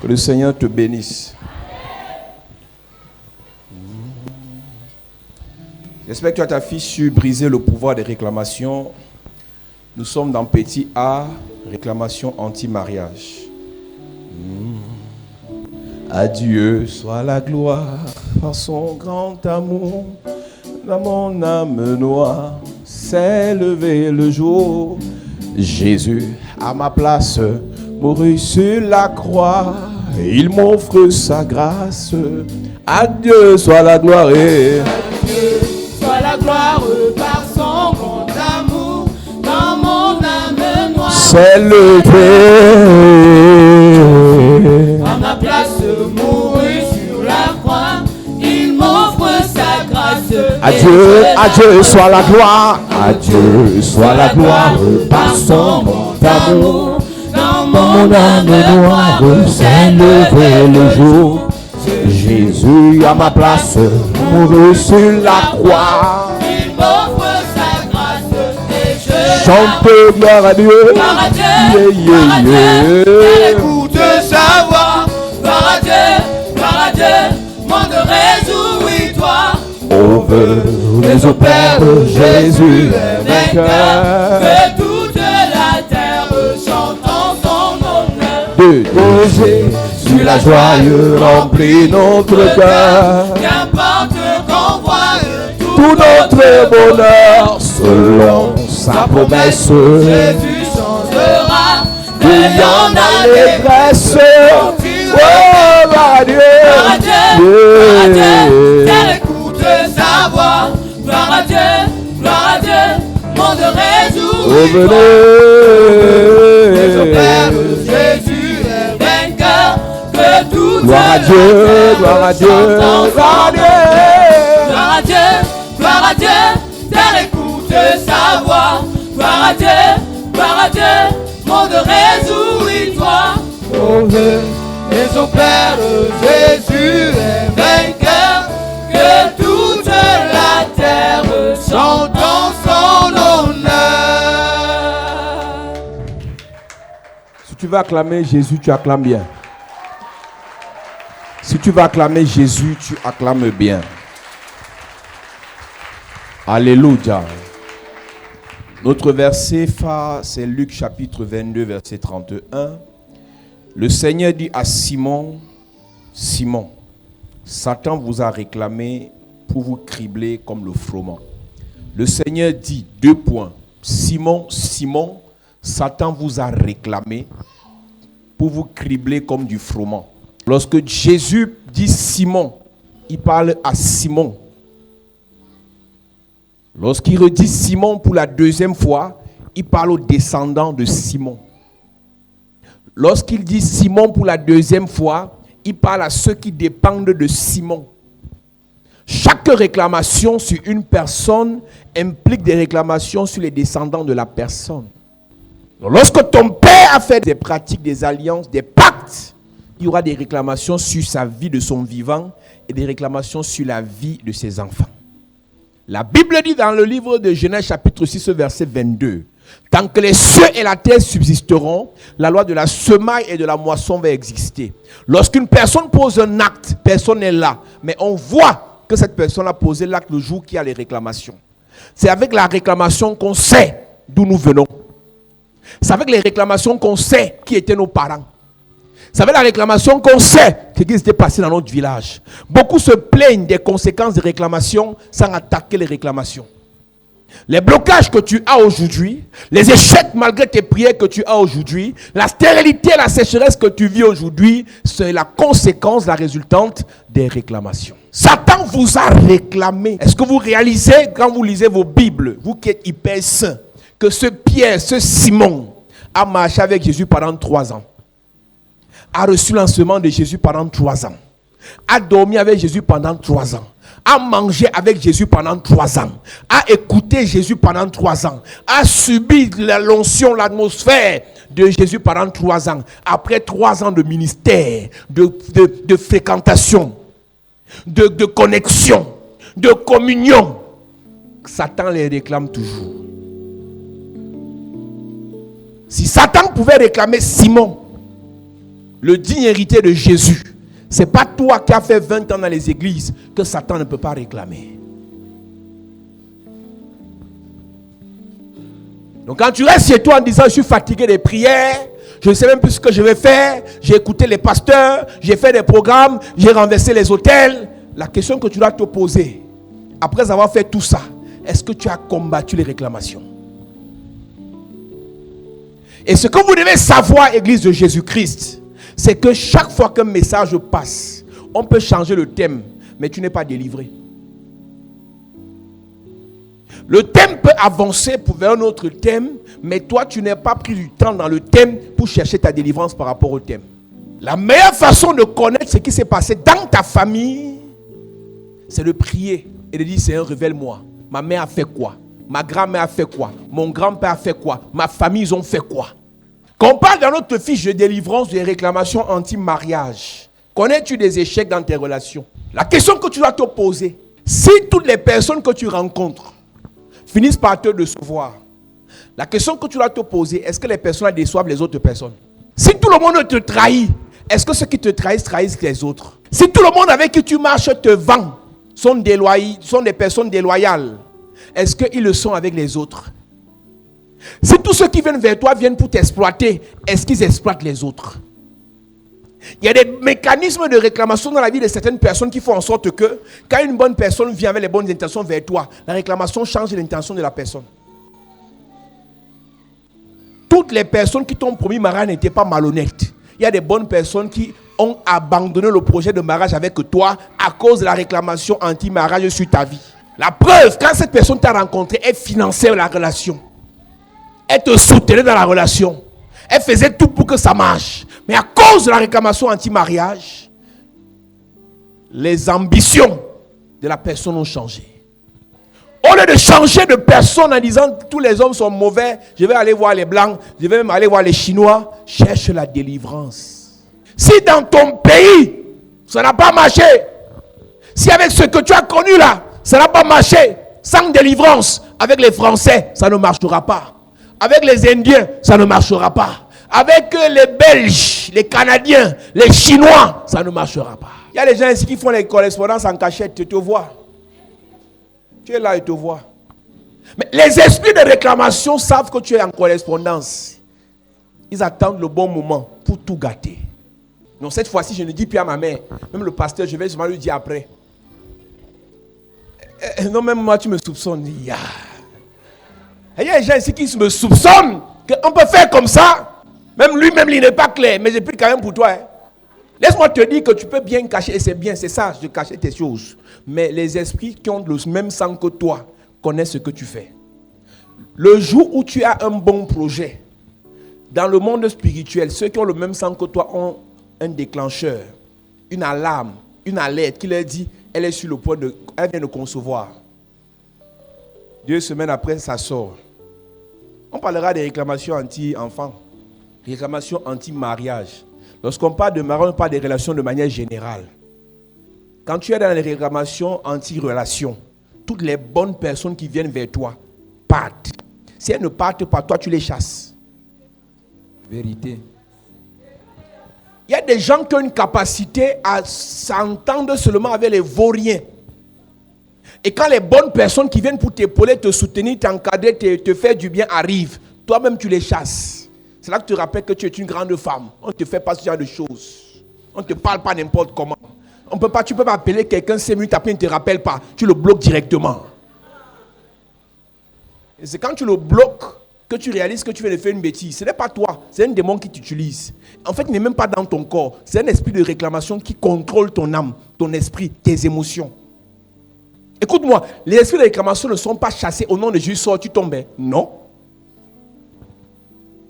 Que le Seigneur te bénisse. J'espère que tu as ta fiche sur briser le pouvoir des réclamations. Nous sommes dans petit A, réclamation anti-mariage. À Dieu soit la gloire par son grand amour. Dans mon âme noire s'est levé le jour. Jésus à ma place mourut sur la croix. Il m'offre sa grâce. À Dieu soit la gloire. Soit la gloire par son grand amour. Dans mon âme noire s'est levé. À ma place mourut sur la croix. Il m'offre sa grâce. À Dieu soit la gloire. À Dieu soit la gloire par son grand amour. Dans Mon âme noire s'est levé le jour. Jésus à ma place mourut sur la croix. Il m'offre sa grâce et je Chante gloire à Dieu. gloire à Dieu, Yeah, gloire à yeah, Dieu, yeah. quelle écoute sa voix. Gloire à Dieu, monde réjouis-toi. Over les au Père, Jésus est vainqueur. Que toute la terre chante en son honneur. De Jésus la joie remplit notre cœur. Qu'importe qu'on voit Tout notre bonheur selon sa promesse. Jésus changera de Il y en a l'allégresse. Oh, gloire à Dieu. Terre écoute sa voix. Gloire à Dieu, monde Oh, réjouis-toi. Les au Père, venez. Jésus est vainqueur. Que toute Gloire à Dieu, gloire à Dieu, gloire à Dieu. Gloire à Dieu, terre écoute sa voix. Gloire à Dieu, monde réjouis-toi. Et son Père Jésus est vainqueur. Que toute la terre chante en son honneur. Si tu vas acclamer Jésus, tu acclames bien. Si tu vas acclamer Jésus, tu acclames bien. Alléluia. Notre verset phare, c'est Luc chapitre 22, verset 31. Le Seigneur dit à Simon, Simon, Satan vous a réclamé pour vous cribler comme le froment. Le Seigneur dit, 2 points. Simon, Simon, Satan vous a réclamé pour vous cribler comme du froment. Lorsque Jésus dit Simon, il parle à Simon. Lorsqu'il redit Simon pour la 2e fois, il parle aux descendants de Simon. Lorsqu'il dit Simon pour la 2e fois, il parle à ceux qui dépendent de Simon. Chaque réclamation sur une personne implique des réclamations sur les descendants de la personne. Donc, lorsque ton père a fait des pratiques, des alliances, des pactes, il y aura des réclamations sur sa vie de son vivant et des réclamations sur la vie de ses enfants. La Bible dit dans le livre de Genèse chapitre 6 verset 22, tant que les cieux et la terre subsisteront, la loi de la semaille et de la moisson va exister. Lorsqu'une personne pose un acte, personne n'est là, mais on voit que cette personne a posé l'acte le jour qu'il y a les réclamations. C'est avec la réclamation qu'on sait d'où nous venons. C'est avec les réclamations qu'on sait qui étaient nos parents. C'est avec la réclamation qu'on sait ce qui s'était passé dans notre village. Beaucoup se plaignent des conséquences des réclamations sans attaquer les réclamations. Les blocages que tu as aujourd'hui, les échecs malgré tes prières que tu as aujourd'hui, la stérilité, la sécheresse que tu vis aujourd'hui, c'est la conséquence, la résultante des réclamations. Satan vous a réclamé. Est-ce que vous réalisez quand vous lisez vos Bibles, vous qui êtes hyper saints, que ce Pierre, ce Simon a marché avec Jésus pendant 3 ans, a reçu l'enseignement de Jésus pendant 3 ans, a dormi avec Jésus pendant 3 ans, a mangé avec Jésus pendant 3 ans, a écouté Jésus pendant 3 ans, a subi l'onction, l'atmosphère de Jésus pendant 3 ans. Après 3 ans de ministère, de fréquentation, de connexion, de communion, Satan les réclame toujours. Si Satan pouvait réclamer Simon le digne héritier de Jésus. Ce n'est pas toi qui as fait 20 ans dans les églises que Satan ne peut pas réclamer. Donc quand tu restes chez toi en disant je suis fatigué des prières, je ne sais même plus ce que je vais faire, j'ai écouté les pasteurs, j'ai fait des programmes, j'ai renversé les hôtels. La question que tu dois te poser, après avoir fait tout ça, est-ce que tu as combattu les réclamations? Et ce que vous devez savoir, Église de Jésus-Christ, c'est que chaque fois qu'un message passe, on peut changer le thème, mais tu n'es pas délivré. Le thème peut avancer vers un autre thème, mais toi, tu n'as pas pris du temps dans le thème pour chercher ta délivrance par rapport au thème. La meilleure façon de connaître ce qui s'est passé dans ta famille, c'est de prier et de dire, Seigneur, révèle-moi. Ma mère a fait quoi? Ma grand-mère a fait quoi? Mon grand-père a fait quoi? Ma famille, ils ont fait quoi? Quand on parle dans notre fiche de délivrance des réclamations anti-mariage, connais-tu des échecs dans tes relations? La question que tu dois te poser, si toutes les personnes que tu rencontres finissent par te décevoir, la question que tu dois te poser, est-ce que les personnes déçoivent les autres personnes? Si tout le monde te trahit, est-ce que ceux qui te trahissent les autres? Si tout le monde avec qui tu marches te vend, sont des personnes déloyales, est-ce qu'ils le sont avec les autres? Si tous ceux qui viennent vers toi viennent pour t'exploiter, est-ce qu'ils exploitent les autres? Il y a des mécanismes de réclamation dans la vie de certaines personnes qui font en sorte que quand une bonne personne vient avec les bonnes intentions vers toi, la réclamation change l'intention de la personne. Toutes les personnes qui t'ont promis mariage n'étaient pas malhonnêtes. Il y a des bonnes personnes qui ont abandonné le projet de mariage avec toi à cause de la réclamation anti-mariage sur ta vie. La preuve, quand cette personne t'a rencontré, elle finançait la relation. Elle te soutenait dans la relation. Elle faisait tout pour que ça marche. Mais à cause de la réclamation anti-mariage, les ambitions de la personne ont changé. Au lieu de changer de personne en disant tous les hommes sont mauvais, je vais aller voir les blancs, je vais même aller voir les Chinois, cherche la délivrance. Si dans ton pays, ça n'a pas marché, si avec ce que tu as connu là, ça n'a pas marché, sans délivrance, avec les Français, ça ne marchera pas. Avec les Indiens, ça ne marchera pas. Avec les Belges, les Canadiens, les Chinois, ça ne marchera pas. Il y a des gens ici qui font les correspondances en cachette, tu te vois. Tu es là, ils te voient. Mais les esprits de réclamation savent que tu es en correspondance. Ils attendent le bon moment pour tout gâter. Non, cette fois-ci, je ne dis plus à ma mère. Même le pasteur, je vais seulement lui dire après. Non, même moi, tu me soupçonnes. Il y a des gens ici qui me soupçonnent qu'on peut faire comme ça. Même lui-même, il n'est pas clair. Mais je prie quand même pour toi. Laisse-moi te dire que tu peux bien cacher. Et c'est bien, c'est ça, de cacher tes choses. Mais les esprits qui ont le même sang que toi connaissent ce que tu fais. Le jour où tu as un bon projet, dans le monde spirituel, ceux qui ont le même sang que toi ont un déclencheur, une alarme, une alerte qui leur dit, elle est sur le point de, elle vient de concevoir. 2 semaines après, ça sort. On parlera des réclamations anti-enfants, réclamations anti-mariage. Lorsqu'on parle de mariage, on parle des relations de manière générale. Quand tu es dans les réclamations anti-relations, toutes les bonnes personnes qui viennent vers toi partent. Si elles ne partent pas, toi tu les chasses. Vérité. Il y a des gens qui ont une capacité à s'entendre seulement avec les vauriens. Et quand les bonnes personnes qui viennent pour t'épauler, te soutenir, t'encadrer, te faire du bien arrivent, toi-même tu les chasses. C'est là que tu te rappelles que tu es une grande femme. On ne te fait pas ce genre de choses. On ne te parle pas n'importe comment. Tu peux pas appeler quelqu'un 5 minutes après, il ne te rappelle pas. Tu le bloques directement. Et c'est quand tu le bloques que tu réalises que tu viens de faire une bêtise. Ce n'est pas toi, c'est un démon qui t'utilise. En fait, il n'est même pas dans ton corps. C'est un esprit de réclamation qui contrôle ton âme, ton esprit, tes émotions. Écoute-moi, les esprits de réclamation ne sont pas chassés au nom de Jésus, sors, tu tombes. Non.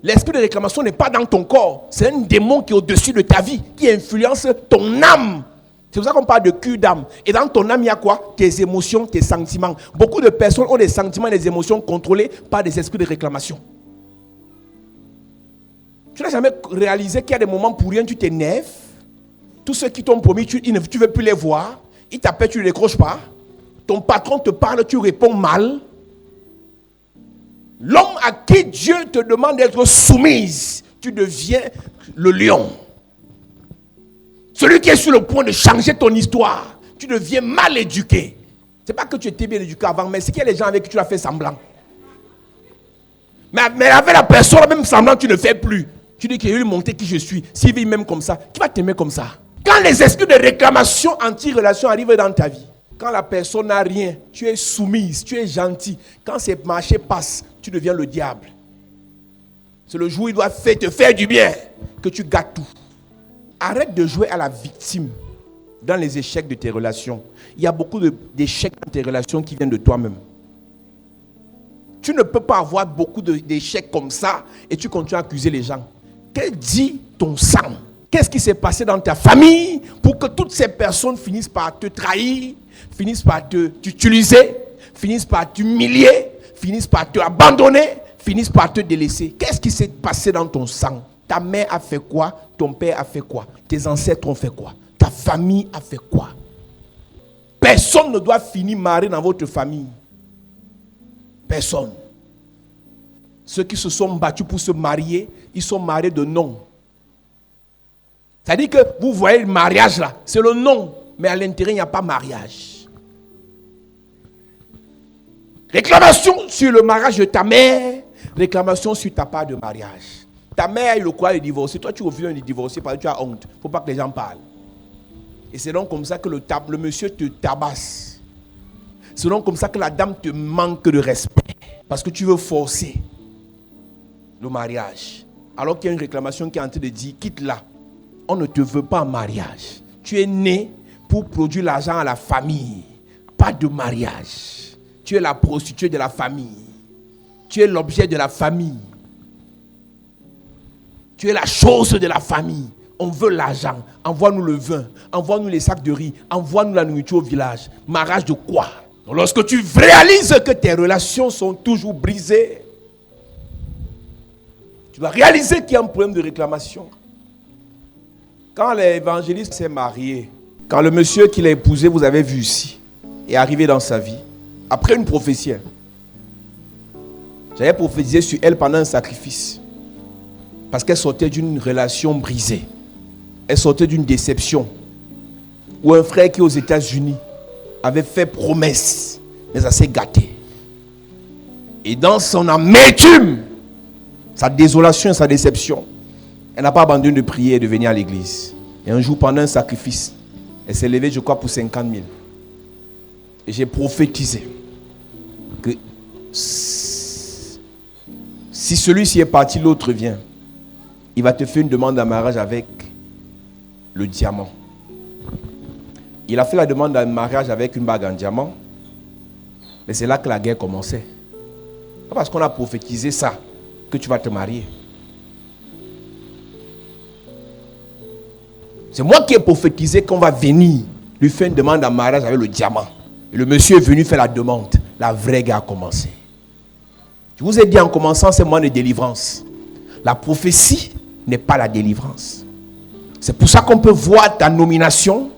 L'esprit de réclamation n'est pas dans ton corps. C'est un démon qui est au-dessus de ta vie, qui influence ton âme. C'est pour ça qu'on parle de cul d'âme. Et dans ton âme, il y a quoi? Tes émotions, tes sentiments. Beaucoup de personnes ont des sentiments et des émotions contrôlés par des esprits de réclamation. Tu n'as jamais réalisé qu'il y a des moments pour rien, tu t'énerves. Tous ceux qui t'ont promis, tu ne veux plus les voir. Ils t'appellent, tu ne les décroches pas. Ton patron te parle, tu réponds mal. L'homme à qui Dieu te demande d'être soumise, tu deviens le lion. Celui qui est sur le point de changer ton histoire, tu deviens mal éduqué. Ce n'est pas que tu étais bien éduqué avant, mais c'est qu'il y a les gens avec qui tu as fait semblant. Mais avec la personne, même semblant, tu ne fais plus. Tu dis qu'il veut lui montrer qui je suis. S'il vit même comme ça, qui va t'aimer comme ça? Quand les esprits de réclamation anti-relation arrivent dans ta vie, quand la personne n'a rien, tu es soumise, tu es gentil. Quand ces marchés passent, tu deviens le diable. C'est le jour où il doit te faire du bien que tu gâtes tout. Arrête de jouer à la victime dans les échecs de tes relations. Il y a beaucoup d'échecs dans tes relations qui viennent de toi-même. Tu ne peux pas avoir beaucoup d'échecs comme ça et tu continues à accuser les gens. Que dit ton sang? Qu'est-ce qui s'est passé dans ta famille pour que toutes ces personnes finissent par te trahir, finissent par t'utiliser, finissent par t'humilier, finissent par te abandonner, finissent par te délaisser? Qu'est-ce qui s'est passé dans ton sang? Ta mère a fait quoi? Ton père a fait quoi? Tes ancêtres ont fait quoi? Ta famille a fait quoi? Personne ne doit finir marié dans votre famille. Personne. Ceux qui se sont battus pour se marier, ils sont mariés de nom. C'est-à-dire que vous voyez le mariage là, c'est le nom, mais à l'intérieur, il n'y a pas mariage. Réclamation sur le mariage de ta mère, réclamation sur ta part de mariage. Ta mère a eu le courage de divorcer, toi tu reviens de divorcer parce que tu as honte. Il ne faut pas que les gens parlent. Et c'est donc comme ça que le monsieur te tabasse. C'est donc comme ça que la dame te manque de respect. Parce que tu veux forcer le mariage. Alors qu'il y a une réclamation qui est en train de dire, quitte-la. On ne te veut pas en mariage. Tu es né pour produire l'argent à la famille. Pas de mariage. Tu es la prostituée de la famille. Tu es l'objet de la famille. Tu es la chose de la famille. On veut l'argent. Envoie-nous le vin. Envoie-nous les sacs de riz. Envoie-nous la nourriture au village. Mariage de quoi? Donc lorsque tu réalises que tes relations sont toujours brisées, tu dois réaliser qu'il y a un problème de réclamation. Quand l'évangéliste s'est marié, quand le monsieur qu'il a épousé, vous avez vu ici, est arrivé dans sa vie, après une prophétie, j'avais prophétisé sur elle pendant un sacrifice. Parce qu'elle sortait d'une relation brisée. Elle sortait d'une déception. Où un frère qui est aux États-Unis avait fait promesse, mais ça s'est gâté. Et dans son amertume, sa désolation et sa déception, elle n'a pas abandonné de prier et de venir à l'église. Et un jour, pendant un sacrifice, elle s'est levée, je crois, pour 50 000. Et j'ai prophétisé que si celui-ci est parti, l'autre vient. Il va te faire une demande en mariage avec le diamant. Il a fait la demande en mariage avec une bague en diamant. Mais c'est là que la guerre commençait. Pas parce qu'on a prophétisé ça que tu vas te marier. C'est moi qui ai prophétisé qu'on va venir lui faire une demande en mariage avec le diamant. Et le monsieur est venu faire la demande. La vraie guerre a commencé. Je vous ai dit en commençant ce mois de délivrance. La prophétie n'est pas la délivrance. C'est pour ça qu'on peut voir ta nomination,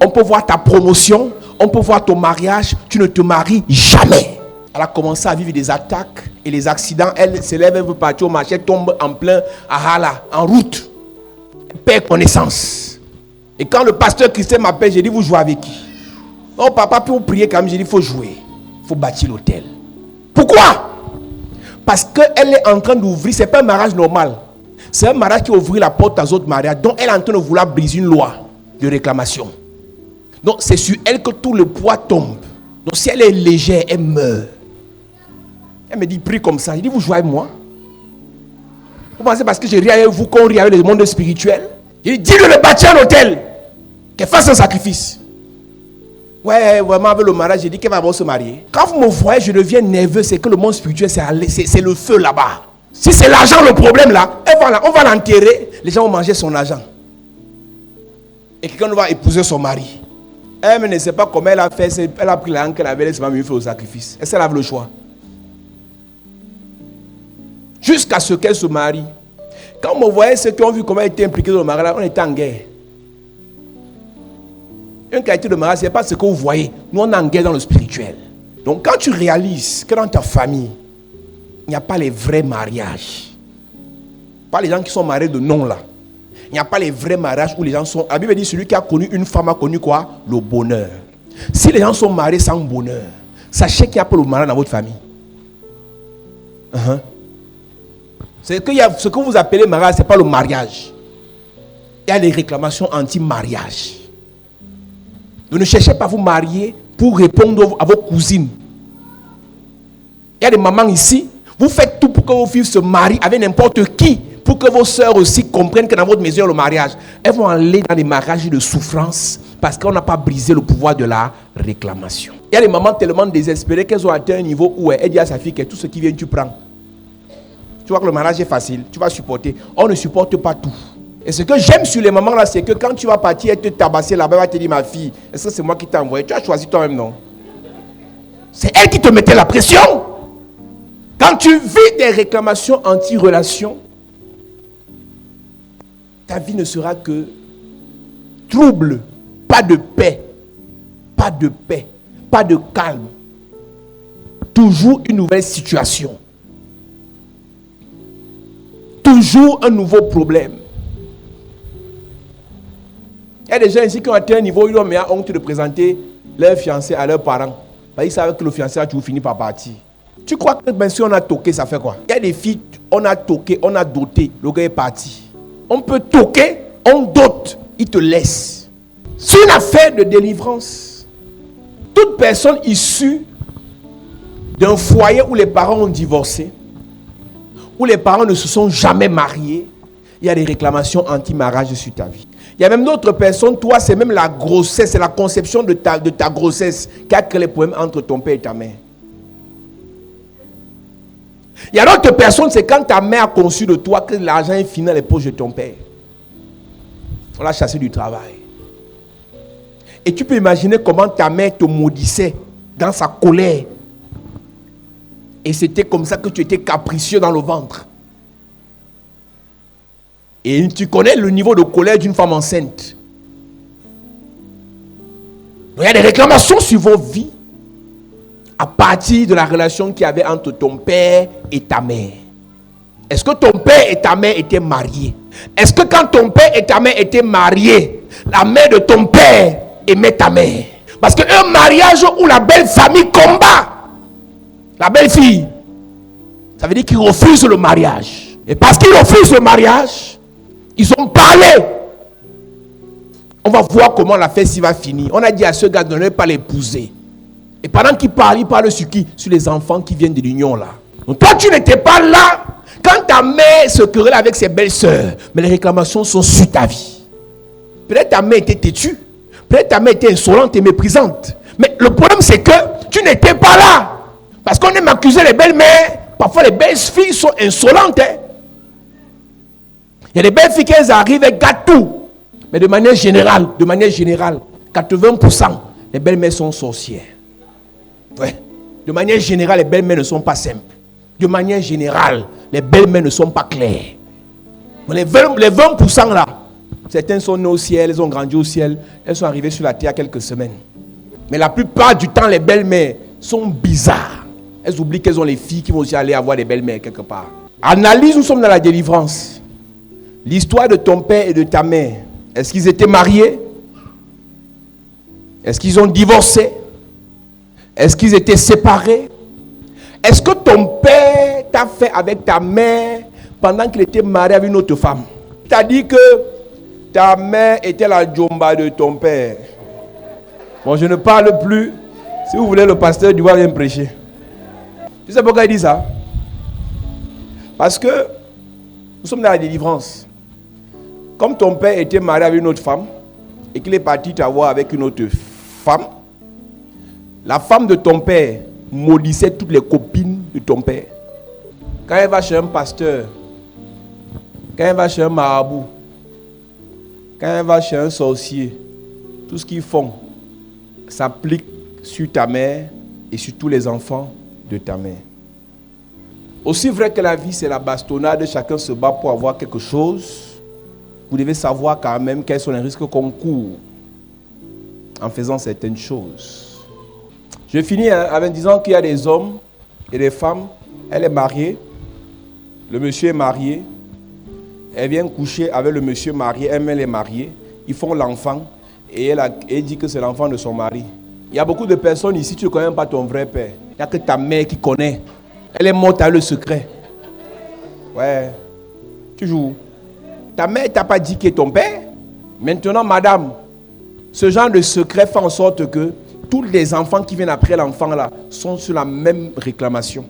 on peut voir ta promotion, on peut voir ton mariage. Tu ne te maries jamais. Elle a commencé à vivre des attaques et les accidents. Elle se lève, elle veut partir au marché, elle tombe en plein Ahala, en route. Elle perd connaissance. Et quand le pasteur Christian m'appelle, j'ai dit, vous jouez avec qui? Oh papa, pour prier quand même, j'ai dit, il faut jouer. Il faut bâtir l'hôtel. Pourquoi? Parce qu'elle est en train d'ouvrir, ce n'est pas un mariage normal. C'est un mariage qui ouvre la porte aux autres mariages. Donc elle est en train de vouloir briser une loi de réclamation. Donc c'est sur elle que tout le poids tombe. Donc si elle est légère, elle meurt. Elle me dit, prie comme ça. Je dis, vous jouez avec moi? Vous pensez parce que je ris avec vous qu'on rit avec le monde spirituel? Je dis, dis-le de bâtir un hôtel. Qu'elle fasse un sacrifice. Ouais, vraiment avec le mariage, j'ai dit qu'elle va se marier. Quand vous me voyez, je deviens nerveux, c'est que le monde spirituel, c'est le feu là-bas. Si c'est l'argent le problème là, on va l'enterrer, les gens vont manger son argent. Et quelqu'un va épouser son mari. Elle ne sait pas comment elle a fait, elle a pris l'argent qu'elle avait, elle s'est fait au sacrifice. Est-ce qu'elle avait le choix? Jusqu'à ce qu'elle se marie. Quand on me voyait ceux qui ont vu comment elle était impliquée dans le mariage, on était en guerre. Une qualité de mariage, ce n'est pas ce que vous voyez. Nous, on est en guerre dans le spirituel. Donc, quand tu réalises que dans ta famille, il n'y a pas les vrais mariages, pas les gens qui sont mariés de nom là, Il n'y a pas les vrais mariages où les gens sont... La Bible dit, celui qui a connu une femme a connu quoi? Le bonheur. Si les gens sont mariés sans bonheur, sachez qu'il n'y a pas le malheur dans votre famille. Ce que vous appelez mariage, ce n'est pas le mariage. Il y a les réclamations anti-mariage. Donc ne cherchez pas à vous marier pour répondre à vos cousines. Il y a des mamans ici, vous faites tout pour que vos filles se marient avec n'importe qui, pour que vos sœurs aussi comprennent que dans votre maison, il y a le mariage. Elles vont aller dans des mariages de souffrance parce qu'on n'a pas brisé le pouvoir de la réclamation. Il y a des mamans tellement désespérées qu'elles ont atteint un niveau où elle dit à sa fille que tout ce qui vient, tu prends. Tu vois que le mariage est facile, tu vas supporter. On ne supporte pas tout. Et ce que j'aime sur les mamans là, c'est que quand tu vas partir et te tabasser là-bas, elle va te dire, ma fille, est-ce que c'est moi qui t'ai envoyé? Tu as choisi toi-même, non? C'est elle qui te mettait la pression. Quand tu vis des réclamations anti-relations, ta vie ne sera que trouble, pas de paix, pas de paix, pas de calme. Toujours une nouvelle situation. Toujours un nouveau problème. Il y a des gens ici qui ont atteint un niveau où ils ont honte de présenter leur fiancé à leurs parents. Parce qu'ils savent que le fiancé a toujours fini par partir. Tu crois que ben, si on a toqué, ça fait quoi? Il y a des filles, on a toqué, on a doté, le gars est parti. On peut toquer, on dote, il te laisse. C'est une affaire de délivrance. Toute personne issue d'un foyer où les parents ont divorcé, où les parents ne se sont jamais mariés, il y a des réclamations anti-mariage sur ta vie. Il y a même d'autres personnes, toi, c'est même la grossesse, c'est la conception de ta grossesse qui a créé les problèmes entre ton père et ta mère. Il y a d'autres personnes, c'est quand ta mère a conçu de toi que l'argent est fini dans les poches de ton père. On l'a chassé du travail. Et tu peux imaginer comment ta mère te maudissait dans sa colère. Et c'était comme ça que tu étais capricieux dans le ventre. Et tu connais le niveau de colère d'une femme enceinte. Donc, il y a des réclamations sur vos vies à partir de la relation qu'il y avait entre ton père et ta mère. Est-ce que ton père et ta mère étaient mariés? Est-ce que quand ton père et ta mère étaient mariés, la mère de ton père aimait ta mère? Parce qu'un mariage où la belle famille combat la belle fille, ça veut dire qu'ils refusent le mariage. Et parce qu'ils refusent le mariage, ils ont parlé. On va voir comment la fête s'y va finir. On a dit à ce gars de ne pas l'épouser. Et pendant qu'il parle, il parle sur qui? Sur les enfants qui viennent de l'union là. Donc toi, tu n'étais pas là quand ta mère se querelle avec ses belles-sœurs. Mais les réclamations sont sur ta vie. Peut-être ta mère était têtue. Peut-être ta mère était insolente et méprisante. Mais le problème, c'est que tu n'étais pas là. Parce qu'on aime accuser les belles-mères. Parfois, les belles-filles sont insolentes. Il y a des belles filles qui arrivent et gâtent tout. Mais de manière générale, 80%, les belles-mères sont sorcières. Ouais. De manière générale, les belles-mères ne sont pas simples. De manière générale, les belles-mères ne sont pas claires. Les 20% là, certaines sont nées au ciel, elles ont grandi au ciel, elles sont arrivées sur la terre il y a quelques semaines. Mais la plupart du temps, les belles-mères sont bizarres. Elles oublient qu'elles ont les filles qui vont aussi aller avoir des belles-mères quelque part. Analyse, nous sommes dans la délivrance. L'histoire de ton père et de ta mère. Est-ce qu'ils étaient mariés? Est-ce qu'ils ont divorcé? Est-ce qu'ils étaient séparés? Est-ce que ton père t'a fait avec ta mère pendant qu'il était marié avec une autre femme? Tu as dit que ta mère était la djomba de ton père. Bon, je ne parle plus. Si vous voulez, le pasteur du roi vient prêcher. Tu sais pourquoi il dit ça? Parce que nous sommes dans la délivrance. Comme ton père était marié avec une autre femme et qu'il est parti t'avoir avec une autre femme, la femme de ton père maudissait toutes les copines de ton père. Quand elle va chez un pasteur, quand elle va chez un marabout, quand elle va chez un sorcier, tout ce qu'ils font s'applique sur ta mère et sur tous les enfants de ta mère. Aussi vrai que la vie, c'est la bastonnade, chacun se bat pour avoir quelque chose. Vous devez savoir quand même quels sont les risques qu'on court en faisant certaines choses. Je finis en disant qu'il y a des hommes et des femmes. Elle est mariée. Le monsieur est marié. Elle vient coucher avec le monsieur marié, elle est mariée, ils font l'enfant et elle dit que c'est l'enfant de son mari. Il y a beaucoup de personnes ici, tu ne connais même pas ton vrai père. Il n'y a que ta mère qui connaît. Elle est morte à le secret. Ouais. Toujours. Ta mère t'a pas dit qui est ton père. Maintenant, madame, ce genre de secret fait en sorte que tous les enfants qui viennent après l'enfant là sont sur la même réclamation.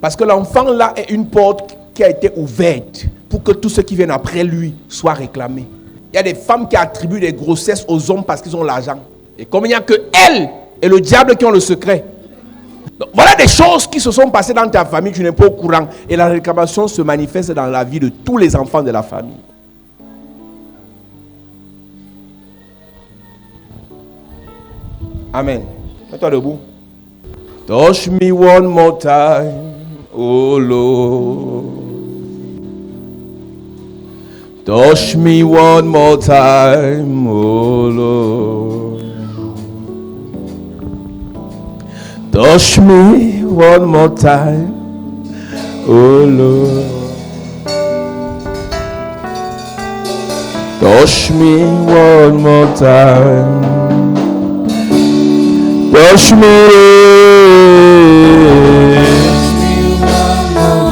Parce que l'enfant là est une porte qui a été ouverte pour que tous ceux qui viennent après lui soient réclamés. Il y a des femmes qui attribuent des grossesses aux hommes parce qu'ils ont l'argent. Et comme il n'y a que elle et le diable qui ont le secret. Donc, voilà des choses qui se sont passées dans ta famille, tu n'es pas au courant. Et la réclamation se manifeste dans la vie de tous les enfants de la famille. Amen. Mets-toi debout. Touch me one more time, oh Lord. Touch me one more time, oh Lord. Touch me one more time, oh Lord. Touch me one more time. Touch me.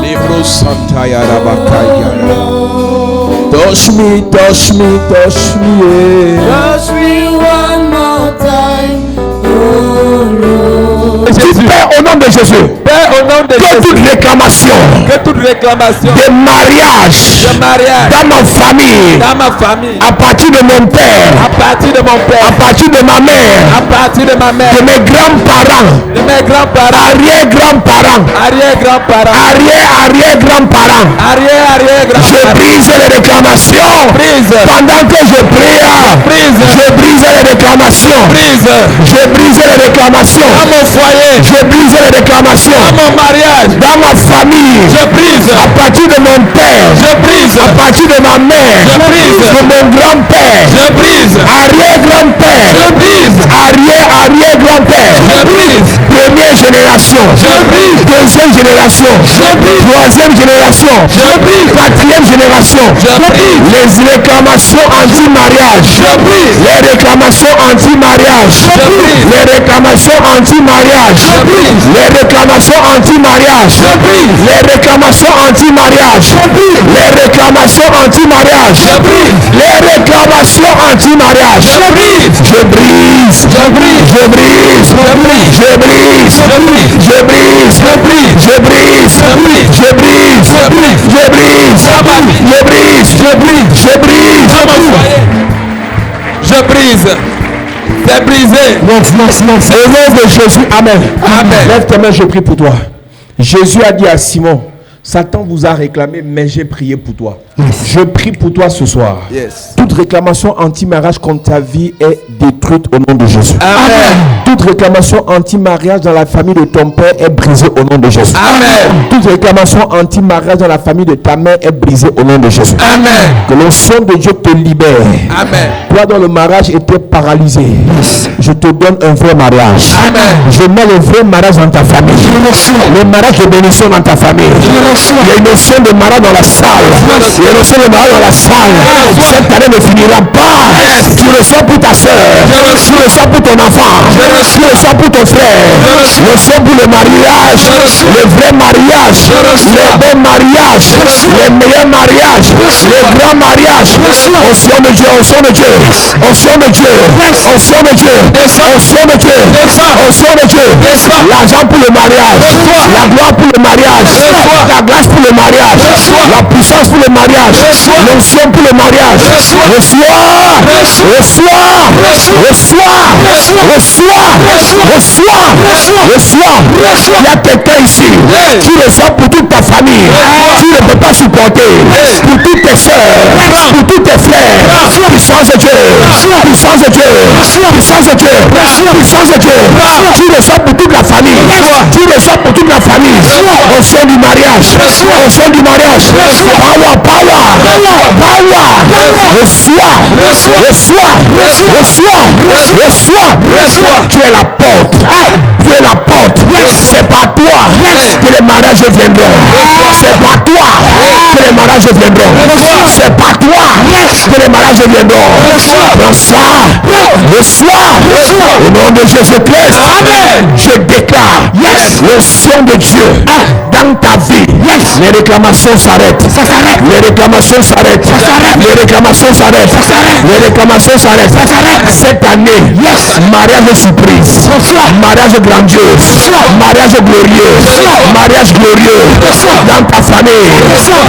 Libro Santa Yarabakaya. Touch me, touch me, touch me. Touch me one more time, oh Lord. Jésus. Père, au nom de Jésus. Père, au nom de Jésus. Toute réclamation. Que toute réclamation. De mariage. De mariage. Dans ma famille. Dans ma famille. À partir de mon père. À partir de mon père. À partir de ma mère. À partir de ma mère. De mes grands-parents. De mes grands-parents. Arrière-grands-parents. Arrière-grands-parents. Arrière-arrière-grands-parents. Arrière-arrière-grands-parents. Je brise les réclamations. Brise. Pendant que je prie. Brise. Je brise les réclamations. Brise. Je brise les réclamations. Dans mon foyer. Je brise les réclamations. Dans mon mariage. Dans ma famille. Je brise. À partir de mon père. Je brise. À partir de ma mère. Je brise. De mon grand-père. Je brise. Arrière-grand-père. Je brise. Arrière-arrière-grand-père. Je brise. Première génération. Je brise. Deuxième génération. Je brise. Troisième génération. Je brise. Quatrième génération. Je brise. Les réclamations anti-mariage. Je brise. Les réclamations anti-mariage. Je brise. Les réclamations anti-mariage. Je brise. Les réclamations anti-mariage. Je brise. Les réclamations anti-mariage. Je brise. Les réclamations anti-mariage. Je brise. Les réclamations anti-mariage. Je brise. Je brise. Je brise. Je brise. Je brise. Je brise. Je brise. Je brise. Je brise. Je brise. Je brise. Je brise. Je brise. Je brise. Dans ma vie. Je brise. Je brise. Je brise. Dans mon foyer. Je brise. C'est brisé. Au nom de Jésus, amen. Amen. Lève tes mains, je prie pour toi. Jésus a dit à Simon, Satan vous a réclamé, mais j'ai prié pour toi. Je prie pour toi ce soir. Yes. Toute réclamation anti-mariage contre ta vie est détruite au nom de Jésus. Amen. Toute réclamation anti-mariage dans la famille de ton père est brisée au nom de Jésus. Amen. Toute réclamation anti-mariage dans la famille de ta mère est brisée au nom de Jésus. Amen. Que le son de Dieu te libère. Amen. Toi dont le mariage était paralysé, je te donne un vrai mariage. Amen. Je mets le vrai mariage dans ta famille. Le mariage de bénédiction dans ta famille. Il y a une notion de mariage dans la salle. Il y a une notion de mariage dans la salle. Cette année ne finira pas. Tu le sens pour ta soeur. Tu le sens pour ton enfant. Tu le sens pour ton frère. Le sens pour le mariage. Le vrai mariage. Le bon mariage. Le meilleur mariage. Le grand mariage. Au son de Dieu. Au son de Dieu. Au son de Dieu. Au son de Dieu. Au son de Dieu. Au son de Dieu. L'argent pour le mariage. La gloire pour le mariage. La grâce pour le mariage. La puissance pour le mariage. L'onction pour le mariage. Reçois. Reçois. Reçois. Reçois. Reçois. Il y a quelqu'un ici. Tu le sens pour toute ta famille. Tu ne peux pas supporter. Pour toutes tes soeurs. Pour tous tes frères. Puissance de Dieu. Puissance de Dieu. Puissance de Dieu. Puissance de Dieu. Tu le sens pour toute la famille. Tu le sens pour toute la famille. Au son du mariage. Au son du mariage. Power, power. Power. Reçois. Reçois. Reçois. Tu es la porte. Tu es la porte. C'est pas toi que les mariages viendront. C'est pas toi que les mariages viendront. C'est par toi que les mariages viendront. Reçois. Au nom de Jésus-Christ. Je déclare l'onction de Dieu dans ta vie. Les réclamations s'arrêtent. Les réclamations s'arrêtent. Les réclamations s'arrêtent. Les réclamations s'arrêtent. Cette année, mariage surprise, mariage grandiose, mariage glorieux, mariage glorieux dans ta famille,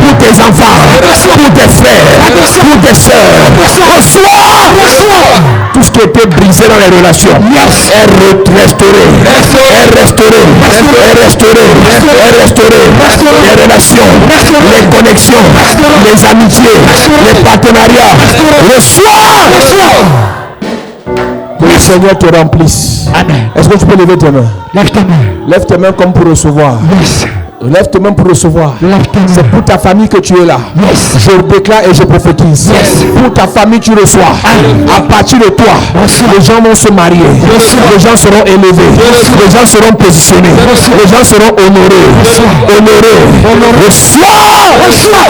pour tes enfants, pour tes frères, pour tes soeurs. Reçois tout ce qui était brisé dans les relations est restauré, est restauré, est restauré, est restauré. Les relations, les connexions, les amitiés, les partenariats. Reçois. Que le Seigneur te remplisse. Amen. Est-ce que tu peux lever tes mains? Lève tes mains. Lève tes mains comme pour recevoir. Yes. Lève tes mains pour recevoir. C'est pour ta famille que tu es là. Yes. Je déclare et je prophétise. Yes. Pour ta famille tu reçois. À partir de toi, les gens vont se marier. Les gens seront élevés. Les gens seront positionnés. Les gens seront honorés. Honorés. Reçois.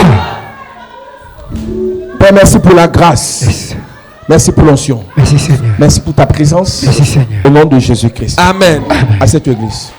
Père, merci pour la grâce. Yes. Merci pour l'onction. Merci Seigneur. Merci pour ta présence. Merci Seigneur. Au nom de Jésus-Christ. Amen. À cette église.